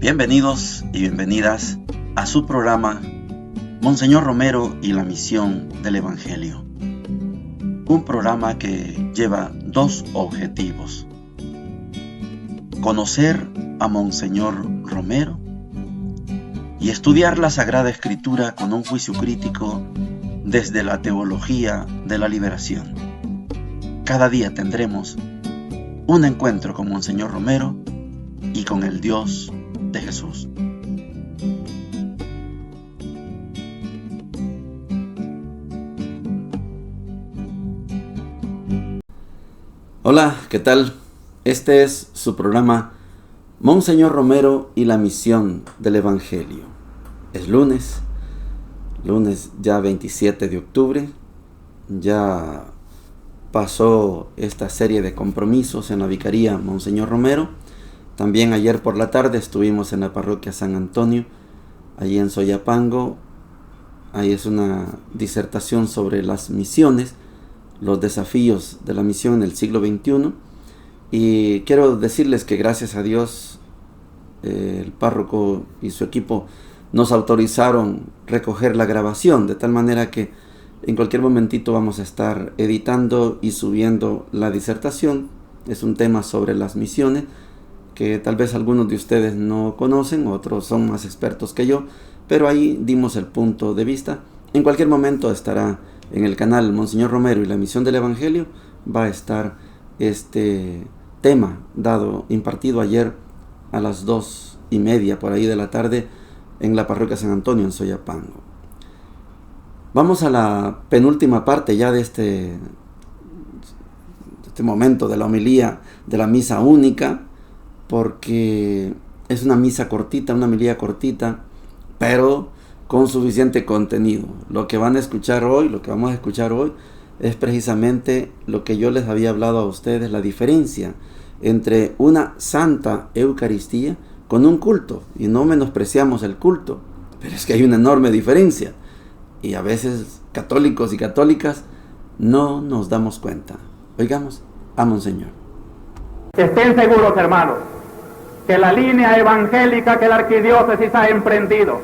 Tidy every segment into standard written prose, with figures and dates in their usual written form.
Bienvenidos y bienvenidas a su programa Monseñor Romero y la misión del Evangelio. Un programa que lleva dos objetivos: conocer a Monseñor Romero y estudiar la Sagrada Escritura con un juicio crítico desde la teología de la liberación. Cada día tendremos un encuentro con Monseñor Romero y con el Dios de Jesús. Hola, ¿qué tal? Este es su programa Monseñor Romero y la misión del Evangelio. Es lunes ya 27 de octubre. Ya pasó esta serie de compromisos en la Vicaría Monseñor Romero. También ayer por la tarde estuvimos en la parroquia San Antonio, allí en Soyapango. Ahí es una disertación sobre las misiones, los desafíos de la misión en el siglo XXI. Y quiero decirles que gracias a Dios, el párroco y su equipo nos autorizaron recoger la grabación, de tal manera que en cualquier momentito vamos a estar editando y subiendo la disertación. Es un tema sobre las misiones que tal vez algunos de ustedes no conocen, otros son más expertos que yo, pero ahí dimos el punto de vista. En cualquier momento estará en el canal Monseñor Romero y la misión del Evangelio, va a estar este tema impartido ayer a las 2:30 por ahí de la tarde en la parroquia San Antonio en Soyapango. Vamos a la penúltima parte ya de este momento de la homilía de la misa única, porque es una misa cortita, una homilía cortita, pero con suficiente contenido. Lo que vamos a escuchar hoy es precisamente lo que yo les había hablado a ustedes, la diferencia entre una santa Eucaristía con un culto. Y no menospreciamos el culto, pero es que hay una enorme diferencia. Y a veces católicos y católicas no nos damos cuenta. Oigamos a Monseñor. Estén seguros, hermanos, que la línea evangélica que la arquidiócesis ha emprendido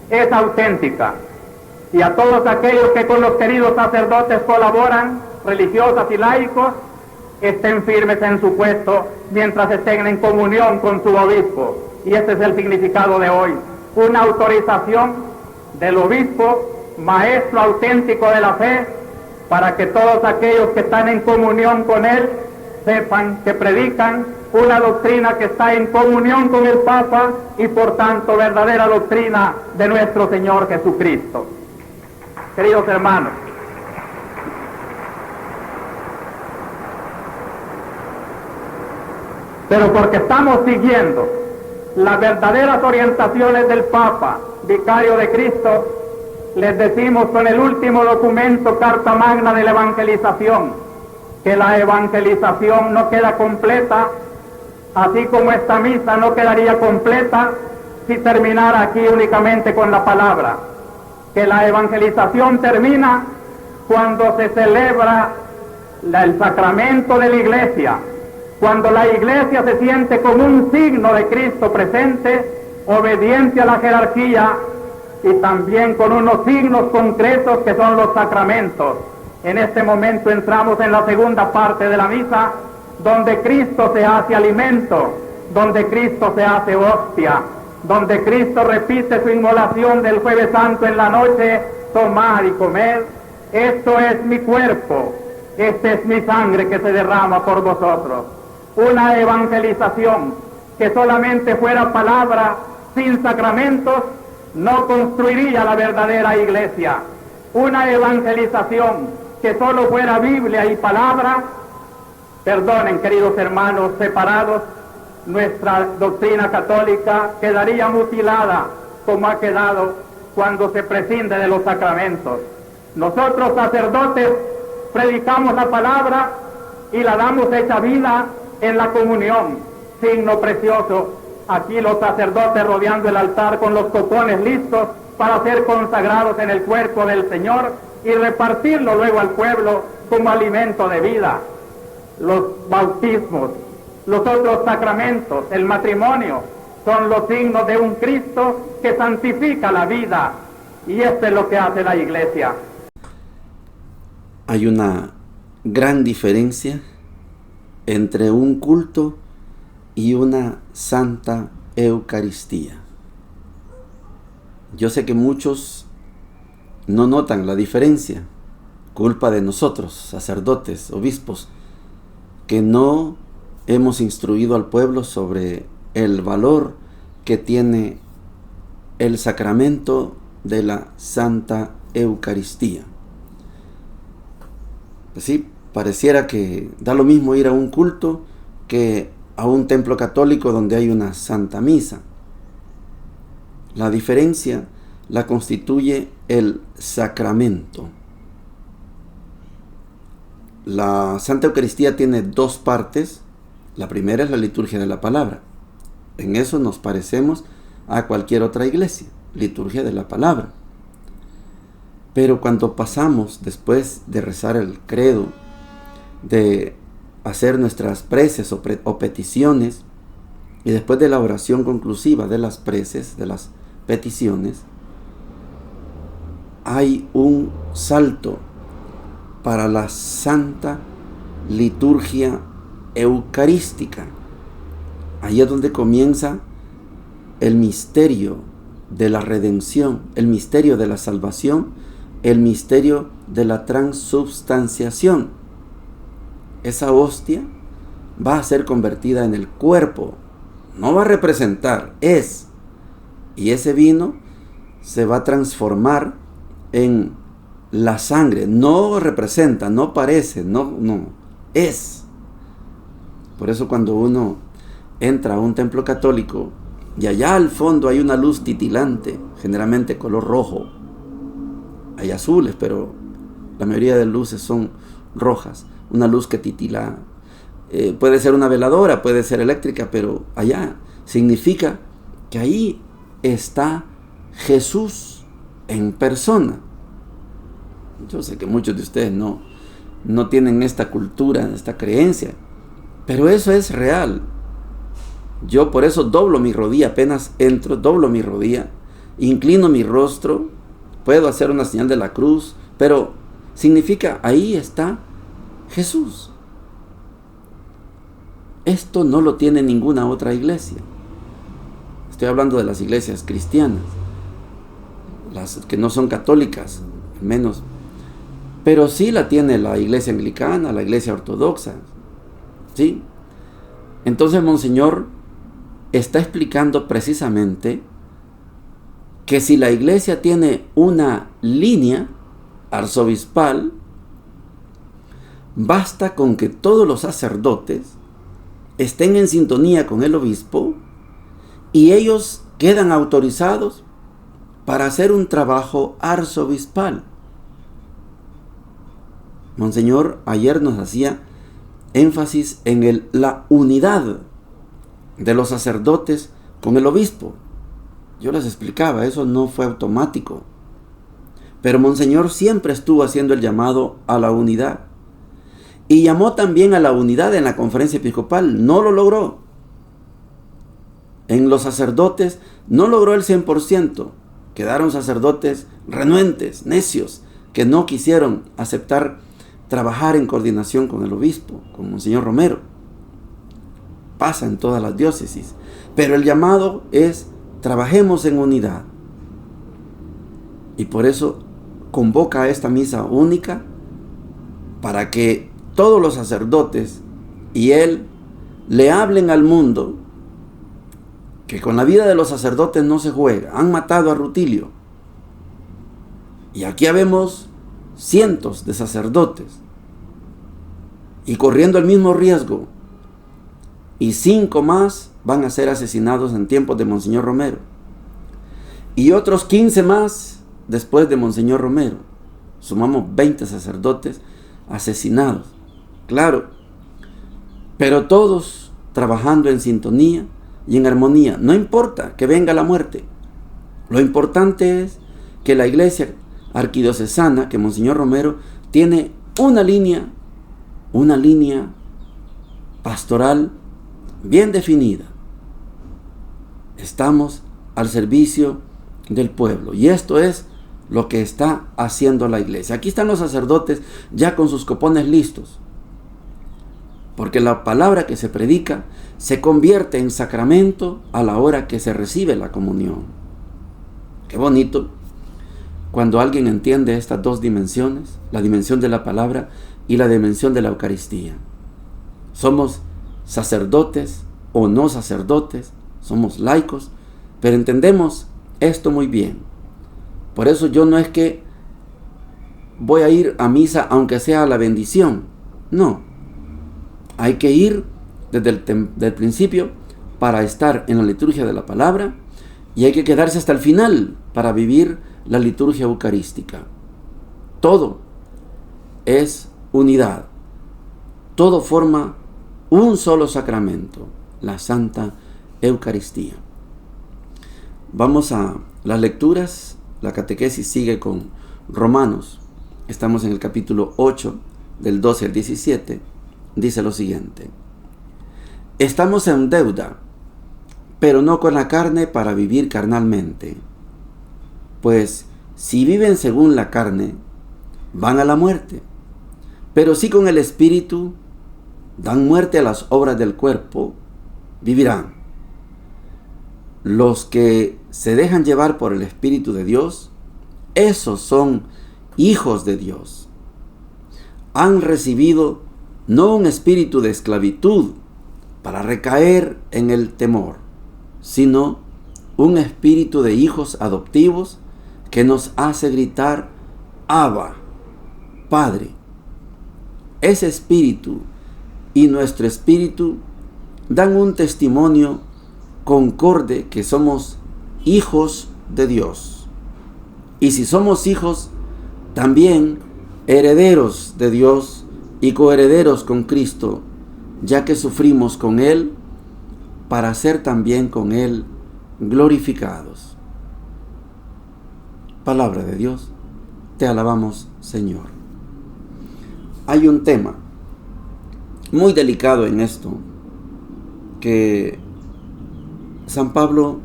es auténtica, y a todos aquellos que con los queridos sacerdotes colaboran, religiosas y laicos, estén firmes en su puesto mientras estén en comunión con su obispo. Y este es el significado de hoy: una autorización del obispo, maestro auténtico de la fe, para que todos aquellos que están en comunión con él sepan que predican una doctrina que está en comunión con el Papa y por tanto verdadera doctrina de nuestro Señor Jesucristo. Queridos hermanos, pero porque estamos siguiendo las verdaderas orientaciones del Papa, vicario de Cristo, les decimos con el último documento, Carta Magna de la Evangelización, que la evangelización no queda completa, así como esta misa no quedaría completa si terminara aquí únicamente con la palabra. Que la evangelización termina cuando se celebra el sacramento de la Iglesia, cuando la Iglesia se siente como un signo de Cristo presente, obediente a la jerarquía, y también con unos signos concretos que son los sacramentos. En este momento entramos en la segunda parte de la misa, donde Cristo se hace alimento, donde Cristo se hace hostia, donde Cristo repite su inmolación del Jueves Santo en la noche: tomad y comed, esto es mi cuerpo, esta es mi sangre que se derrama por vosotros. Una evangelización que solamente fuera palabra sin sacramentos no construiría la verdadera iglesia. Una evangelización que solo fuera Biblia y palabra, perdonen, queridos hermanos separados, nuestra doctrina católica quedaría mutilada como ha quedado cuando se prescinde de los sacramentos. Nosotros, sacerdotes, predicamos la palabra y la damos hecha vida en la comunión, signo precioso. Aquí los sacerdotes rodeando el altar con los copones listos para ser consagrados en el cuerpo del Señor y repartirlo luego al pueblo como alimento de vida. Los bautismos, los otros sacramentos, el matrimonio, son los signos de un Cristo que santifica la vida, y esto es lo que hace la Iglesia. Hay una gran diferencia entre un culto y una santa Eucaristía. Yo sé que muchos no notan la diferencia, culpa de nosotros, sacerdotes, obispos, que no hemos instruido al pueblo sobre el valor que tiene el sacramento de la Santa Eucaristía. Pues sí, pareciera que da lo mismo ir a un culto que a un templo católico donde hay una Santa Misa. La diferencia la constituye el sacramento. La Santa Eucaristía tiene dos partes. La primera es la liturgia de la palabra. En eso nos parecemos a cualquier otra iglesia, liturgia de la palabra. Pero cuando pasamos, después de rezar el credo, de hacer nuestras preces o peticiones, y después de la oración conclusiva de las preces, de las peticiones, hay un salto para la santa liturgia eucarística. Ahí es donde comienza el misterio de la redención, el misterio de la salvación, el misterio de la transubstanciación. Esa hostia va a ser convertida en el cuerpo, no va a representar, es. Y ese vino se va a transformar en la sangre, no representa, no parece, no, es. Por eso cuando uno entra a un templo católico y allá al fondo hay una luz titilante, generalmente color rojo, hay azules, pero la mayoría de luces son rojas, una luz que titila, puede ser una veladora, puede ser eléctrica, pero allá significa que ahí está Jesús en persona. Yo sé que muchos de ustedes no tienen esta cultura, esta creencia, pero eso es real. Yo por eso doblo mi rodilla, apenas entro, doblo mi rodilla, inclino mi rostro, puedo hacer una señal de la cruz, pero significa ahí está Jesús. Esto no lo tiene ninguna otra iglesia. Estoy hablando de las iglesias cristianas, las que no son católicas, al menos. Pero sí la tiene la iglesia anglicana, la iglesia ortodoxa. ¿Sí? Entonces Monseñor está explicando precisamente que si la iglesia tiene una línea arzobispal, basta con que todos los sacerdotes estén en sintonía con el obispo y ellos quedan autorizados para hacer un trabajo arzobispal. Monseñor ayer nos hacía énfasis en la unidad de los sacerdotes con el obispo. Yo les explicaba, eso no fue automático. Pero Monseñor siempre estuvo haciendo el llamado a la unidad. Y llamó también a la unidad en la conferencia episcopal. No lo logró. En los sacerdotes no logró el 100%. Quedaron sacerdotes renuentes, necios, que no quisieron aceptar trabajar en coordinación con el obispo, con Monseñor Romero. Pasa en todas las diócesis. Pero el llamado es: trabajemos en unidad. Y por eso convoca a esta misa única, para que todos los sacerdotes y él le hablen al mundo que con la vida de los sacerdotes no se juega. Han matado a Rutilio. Y aquí habemos cientos de sacerdotes y corriendo el mismo riesgo. Y 5 más van a ser asesinados en tiempos de Monseñor Romero. Y otros 15 más después de Monseñor Romero. Sumamos 20 sacerdotes asesinados. Claro, pero todos trabajando en sintonía y en armonía. No importa que venga la muerte. Lo importante es que la iglesia arquidiocesana, que Monseñor Romero tiene una línea pastoral bien definida. Estamos al servicio del pueblo. Y esto es lo que está haciendo la iglesia. Aquí están los sacerdotes ya con sus copones listos. Porque la palabra que se predica se convierte en sacramento a la hora que se recibe la comunión. Qué bonito cuando alguien entiende estas dos dimensiones, la dimensión de la palabra y la dimensión de la Eucaristía. Somos sacerdotes o no sacerdotes, somos laicos, pero entendemos esto muy bien. Por eso yo no es que voy a ir a misa aunque sea a la bendición. No. Hay que ir desde el principio para estar en la liturgia de la palabra y hay que quedarse hasta el final para vivir la liturgia eucarística. Todo es unidad. Todo forma un solo sacramento, la Santa Eucaristía. Vamos a las lecturas. La catequesis sigue con Romanos. Estamos en el capítulo 8, del 12 al 17. Dice lo siguiente: estamos en deuda, pero no con la carne para vivir carnalmente. Pues si viven según la carne, van a la muerte. Pero si con el Espíritu dan muerte a las obras del cuerpo, vivirán. Los que se dejan llevar por el Espíritu de Dios, esos son hijos de Dios. Han recibido no un espíritu de esclavitud para recaer en el temor, sino un espíritu de hijos adoptivos que nos hace gritar: Abba, Padre. Ese espíritu y nuestro espíritu dan un testimonio concorde que somos hijos de Dios. Y si somos hijos, también herederos de Dios y coherederos con Cristo, ya que sufrimos con Él, para ser también con Él glorificados. Palabra de Dios, te alabamos, Señor. Hay un tema muy delicado en esto, que San Pablo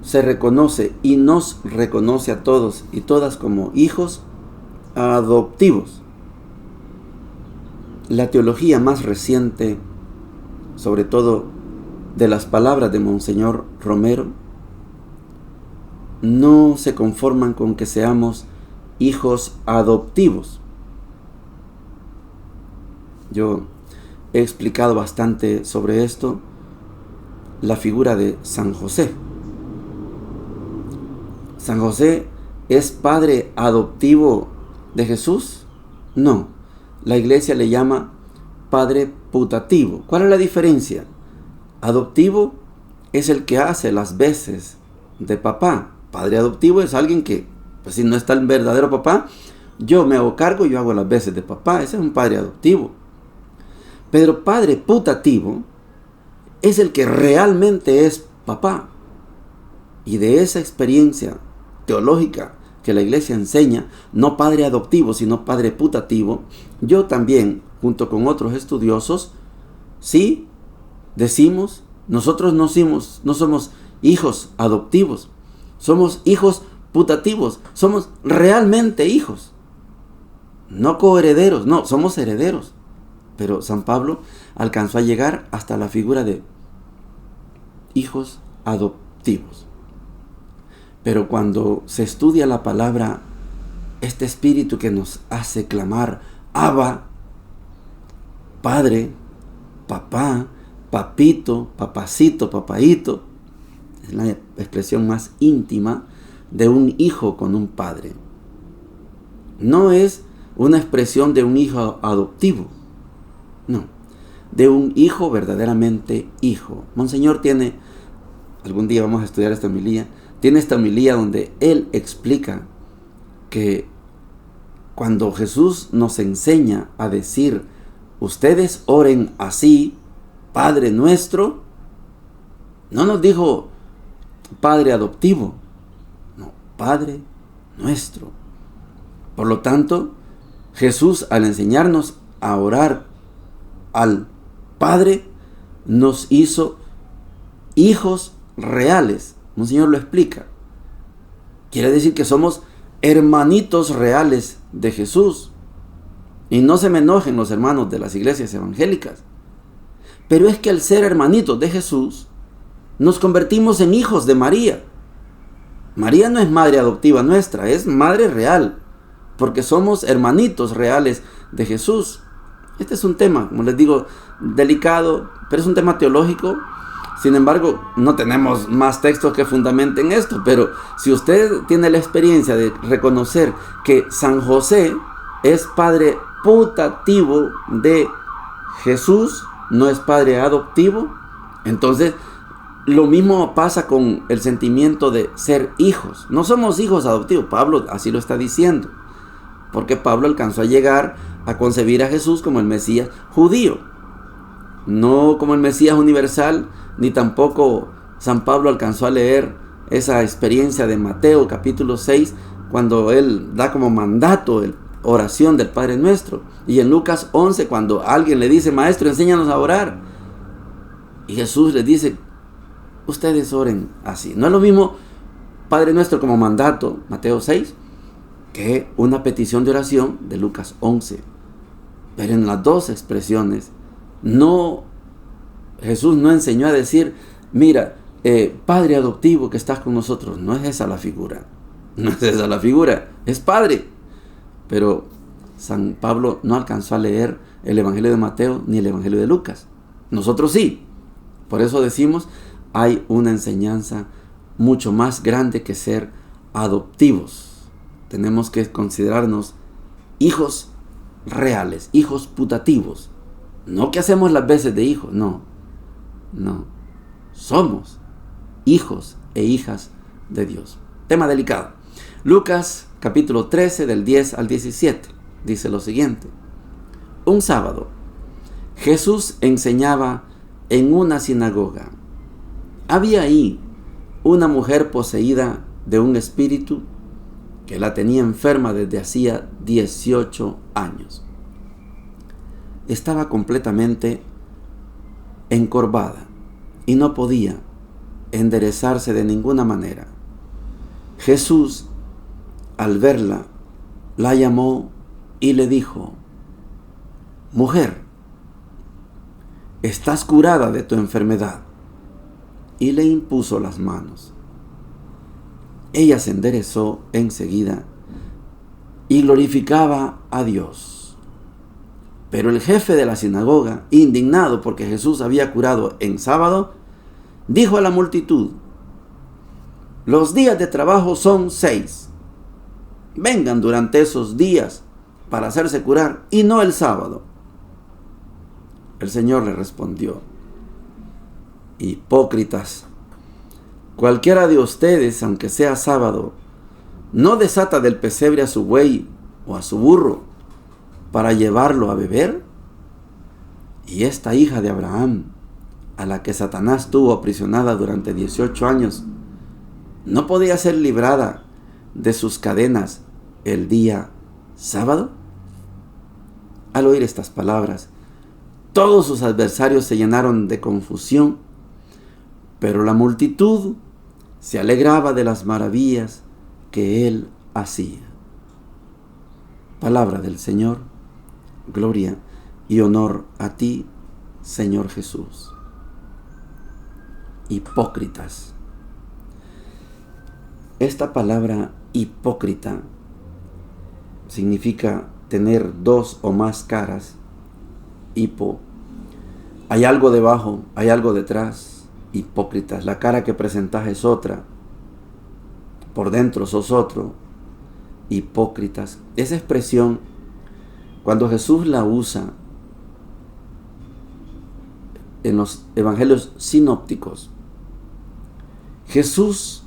se reconoce y nos reconoce a todos y todas como hijos adoptivos. La teología más reciente, sobre todo de las palabras de Monseñor Romero, no se conforman con que seamos hijos adoptivos. Yo he explicado bastante sobre esto, la figura de San José. ¿San José es padre adoptivo de Jesús? No, la iglesia le llama padre putativo. ¿Cuál es la diferencia? Adoptivo es el que hace las veces de papá. Padre adoptivo es alguien que, pues si no está el verdadero papá, yo me hago cargo, yo hago las veces de papá. Ese es un padre adoptivo. Pero padre putativo es el que realmente es papá. Y de esa experiencia teológica que la iglesia enseña, no padre adoptivo, sino padre putativo, yo también, junto con otros estudiosos, sí decimos, nosotros no somos hijos adoptivos, somos hijos putativos, somos realmente hijos, no coherederos, no, somos herederos. Pero San Pablo alcanzó a llegar hasta la figura de hijos adoptivos. Pero cuando se estudia la palabra, este espíritu que nos hace clamar Abba, Padre, Papá, Papito, Papacito, Papaíto, es la expresión más íntima de un hijo con un padre. No es una expresión de un hijo adoptivo, no, de un hijo verdaderamente hijo. Monseñor tiene, algún día vamos a estudiar esta homilía, tiene esta homilía donde él explica que cuando Jesús nos enseña a decir, ustedes oren así, Padre nuestro, no nos dijo Padre adoptivo, no, Padre nuestro. Por lo tanto, Jesús al enseñarnos a orar al Padre, nos hizo hijos reales. Monseñor lo explica. Quiere decir que somos hermanitos reales de Jesús. Y no se me enojen los hermanos de las iglesias evangélicas. Pero es que al ser hermanitos de Jesús, nos convertimos en hijos de María. María no es madre adoptiva nuestra, es madre real, porque somos hermanitos reales de Jesús. Este es un tema, como les digo, delicado, pero es un tema teológico. Sin embargo, no tenemos más textos que fundamenten esto, pero si usted tiene la experiencia de reconocer que San José es padre putativo de Jesús, no es padre adoptivo, entonces lo mismo pasa con el sentimiento de ser hijos. No somos hijos adoptivos, Pablo así lo está diciendo, porque Pablo alcanzó a llegar a concebir a Jesús como el Mesías judío, no como el Mesías universal, ni tampoco San Pablo alcanzó a leer esa experiencia de Mateo capítulo 6, cuando él da como mandato la oración del Padre Nuestro, y en Lucas 11, cuando alguien le dice: maestro, enséñanos a orar, y Jesús les dice: ustedes oren así. No es lo mismo Padre Nuestro como mandato, Mateo 6, que una petición de oración de Lucas 11. Pero en las dos expresiones, Jesús no enseñó a decir: mira, Padre adoptivo que estás con nosotros. No es esa la figura. No es esa la figura. Es Padre. Pero San Pablo no alcanzó a leer el Evangelio de Mateo ni el Evangelio de Lucas. Nosotros sí. Por eso decimos, hay una enseñanza mucho más grande que ser adoptivos. Tenemos que considerarnos hijos reales, hijos putativos. No que hacemos las veces de hijos, no. Somos hijos e hijas de Dios. Tema delicado. Lucas capítulo 13 del 10 al 17 dice lo siguiente: un sábado Jesús enseñaba en una sinagoga. Había ahí una mujer poseída de un espíritu que la tenía enferma desde hacía 18 años. Estaba completamente encorvada y no podía enderezarse de ninguna manera. Jesús, al verla, la llamó y le dijo: mujer, estás curada de tu enfermedad. Y le impuso las manos. Ella se enderezó enseguida y glorificaba a Dios. Pero el jefe de la sinagoga, indignado porque Jesús había curado en sábado, dijo a la multitud: los días de trabajo son 6. Vengan durante esos días para hacerse curar y no el sábado. El Señor le respondió: hipócritas, cualquiera de ustedes, aunque sea sábado, no desata del pesebre a su buey o a su burro para llevarlo a beber. Y esta hija de Abraham, a la que Satanás tuvo aprisionada durante 18 años, ¿no podía ser librada de sus cadenas el día sábado? Al oír estas palabras, todos sus adversarios se llenaron de confusión, pero la multitud se alegraba de las maravillas que él hacía. Palabra del Señor. Gloria y honor a ti, Señor Jesús. Hipócritas. Esta palabra hipócrita significa tener dos o más caras. Hipo. Hay algo debajo, hay algo detrás. Hipócritas. La cara que presentas es otra. Por dentro sos otro. Hipócritas. Esa expresión, cuando Jesús la usa en los evangelios sinópticos, Jesús,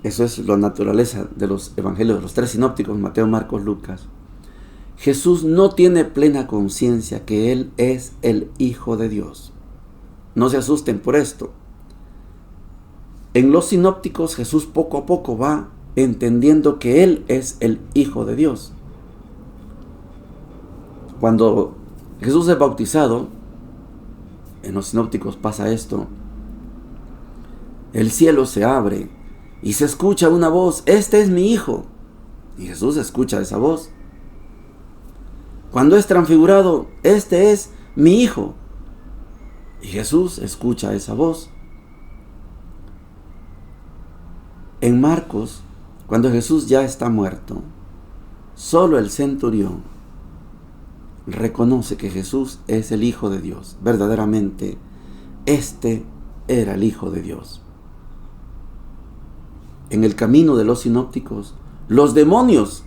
eso es la naturaleza de los evangelios, de los 3 sinópticos, Mateo, Marcos, Lucas. Jesús no tiene plena conciencia que Él es el Hijo de Dios. No se asusten por esto. En los sinópticos, Jesús poco a poco va entendiendo que Él es el Hijo de Dios. Cuando Jesús es bautizado, en los sinópticos pasa esto: el cielo se abre y se escucha una voz: este es mi Hijo. Y Jesús escucha esa voz. Cuando es transfigurado: este es mi Hijo. Y Jesús escucha esa voz. En Marcos, cuando Jesús ya está muerto, solo el centurión reconoce que Jesús es el Hijo de Dios. Verdaderamente, este era el Hijo de Dios. En el camino de los sinópticos, los demonios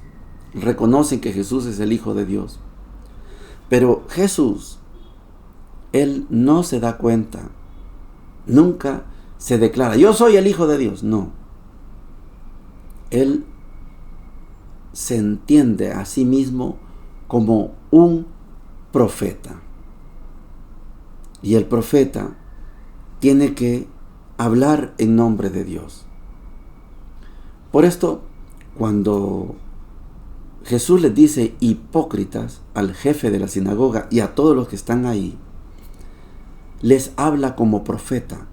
reconocen que Jesús es el Hijo de Dios. Pero Jesús, Él no se da cuenta, nunca se declara: yo soy el Hijo de Dios. No. Él se entiende a sí mismo como un profeta. Y el profeta tiene que hablar en nombre de Dios. Por esto, cuando Jesús les dice hipócritas al jefe de la sinagoga y a todos los que están ahí, les habla como profeta.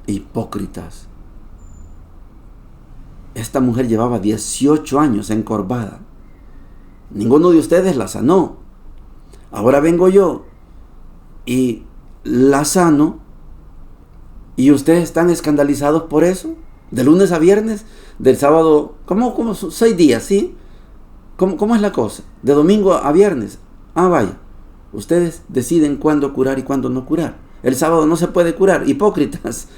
Hipócritas. Esta mujer llevaba 18 años encorvada. Ninguno de ustedes la sanó. Ahora vengo yo y la sano, y ustedes están escandalizados por eso. De lunes a viernes, del sábado, ¿cómo 6 días, sí? ¿Cómo es la cosa? De domingo a viernes. Vaya. Ustedes deciden cuándo curar y cuándo no curar. El sábado no se puede curar. Hipócritas.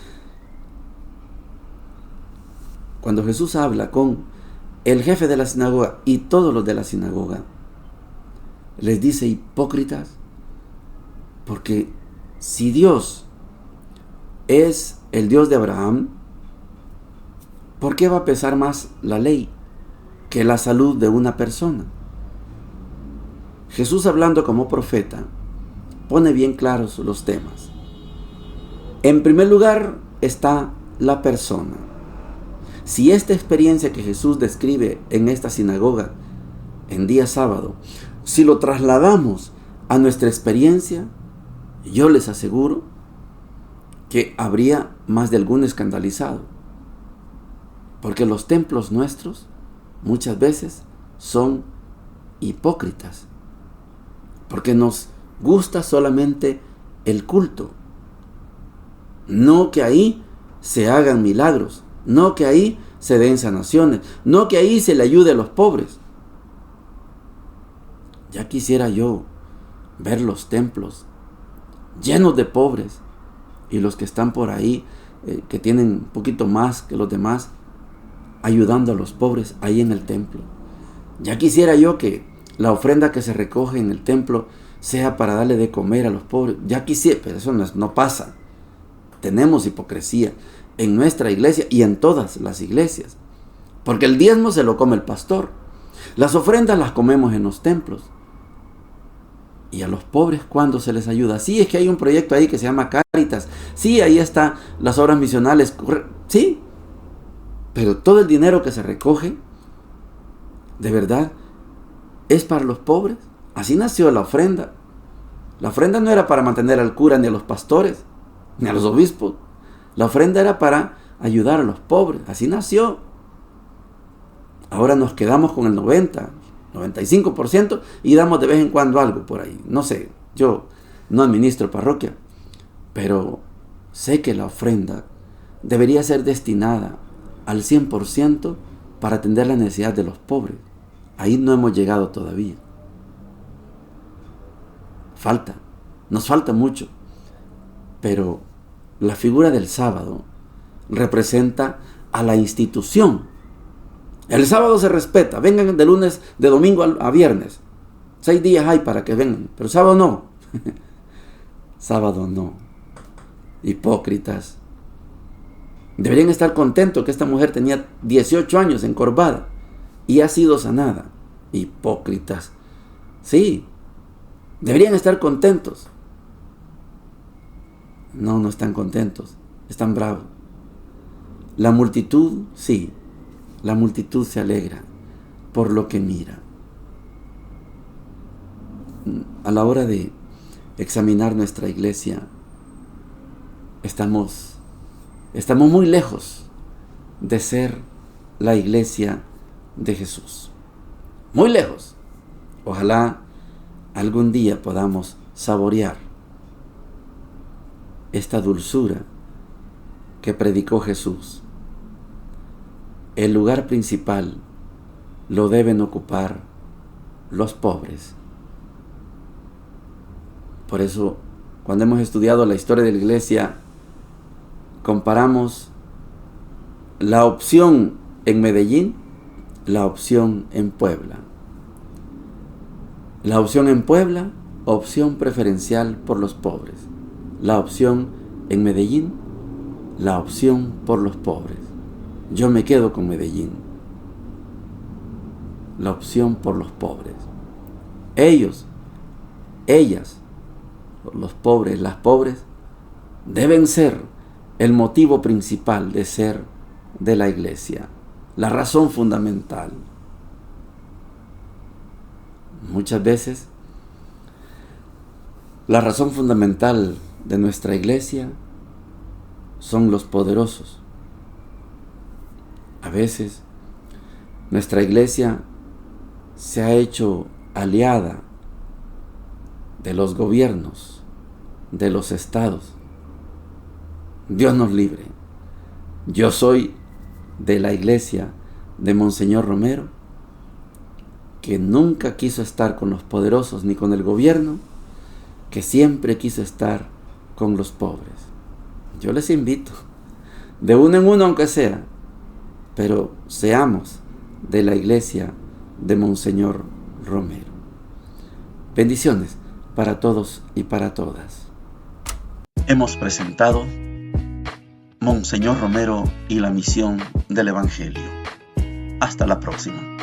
Cuando Jesús habla con el jefe de la sinagoga y todos los de la sinagoga, les dice hipócritas, porque si Dios es el Dios de Abraham, ¿por qué va a pesar más la ley que la salud de una persona? Jesús, hablando como profeta, pone bien claros los temas. En primer lugar está la persona. Si esta experiencia que Jesús describe en esta sinagoga en día sábado, si lo trasladamos a nuestra experiencia, yo les aseguro que habría más de algún escandalizado. Porque los templos nuestros muchas veces son hipócritas. Porque nos gusta solamente el culto. No que ahí se hagan milagros. No que ahí se den sanaciones. No que ahí se le ayude a los pobres. Ya quisiera yo ver los templos llenos de pobres. Y los que están por ahí, que tienen un poquito más que los demás, ayudando a los pobres ahí en el templo. Ya quisiera yo que la ofrenda que se recoge en el templo sea para darle de comer a los pobres. Ya quisiera, pero eso no pasa. Tenemos hipocresía en nuestra iglesia y en todas las iglesias. Porque el diezmo se lo come el pastor. Las ofrendas las comemos en los templos. ¿Y a los pobres cuándo se les ayuda? Sí, es que hay un proyecto ahí que se llama Cáritas. Sí, ahí están las obras misionales. Sí, pero todo el dinero que se recoge, ¿de verdad es para los pobres? Así nació la ofrenda. La ofrenda no era para mantener al cura, ni a los pastores, ni a los obispos. La ofrenda era para ayudar a los pobres. Así nació. Ahora nos quedamos con el 95% y damos de vez en cuando algo por ahí. No sé, yo no administro parroquia, pero sé que la ofrenda debería ser destinada al 100% para atender la necesidad de los pobres. Ahí no hemos llegado todavía. Nos falta mucho. Pero la figura del sábado representa a la institución. El sábado se respeta. Vengan de domingo a viernes. 6 días hay para que vengan. Pero sábado no. Sábado no. Hipócritas. Deberían estar contentos que esta mujer tenía 18 años encorvada y ha sido sanada. Hipócritas. Sí. Deberían estar contentos. No están contentos. Están bravos. La multitud, sí. La multitud se alegra por lo que mira. A la hora de examinar nuestra iglesia, estamos Estamos muy lejos de ser la iglesia de Jesús. Muy lejos. Ojalá algún día podamos saborear esta dulzura que predicó Jesús. El lugar principal lo deben ocupar los pobres. Por eso, cuando hemos estudiado la historia de la iglesia, comparamos la opción en Medellín, la opción en Puebla. La opción en Puebla, opción preferencial por los pobres. La opción en Medellín, la opción por los pobres. Yo me quedo con Medellín. La opción por los pobres. Ellos, ellas, los pobres, las pobres, deben ser el motivo principal de ser de la iglesia, la razón fundamental. Muchas veces, la razón fundamental de nuestra iglesia son los poderosos. A veces, nuestra iglesia se ha hecho aliada de los gobiernos, de los estados. Dios nos libre. Yo soy de la iglesia de Monseñor Romero, que nunca quiso estar con los poderosos ni con el gobierno, que siempre quiso estar con los pobres. Yo les invito, de uno en uno aunque sea, pero seamos de la iglesia de Monseñor Romero. Bendiciones para todos y para todas. Hemos presentado Monseñor Romero y la misión del Evangelio. Hasta la próxima.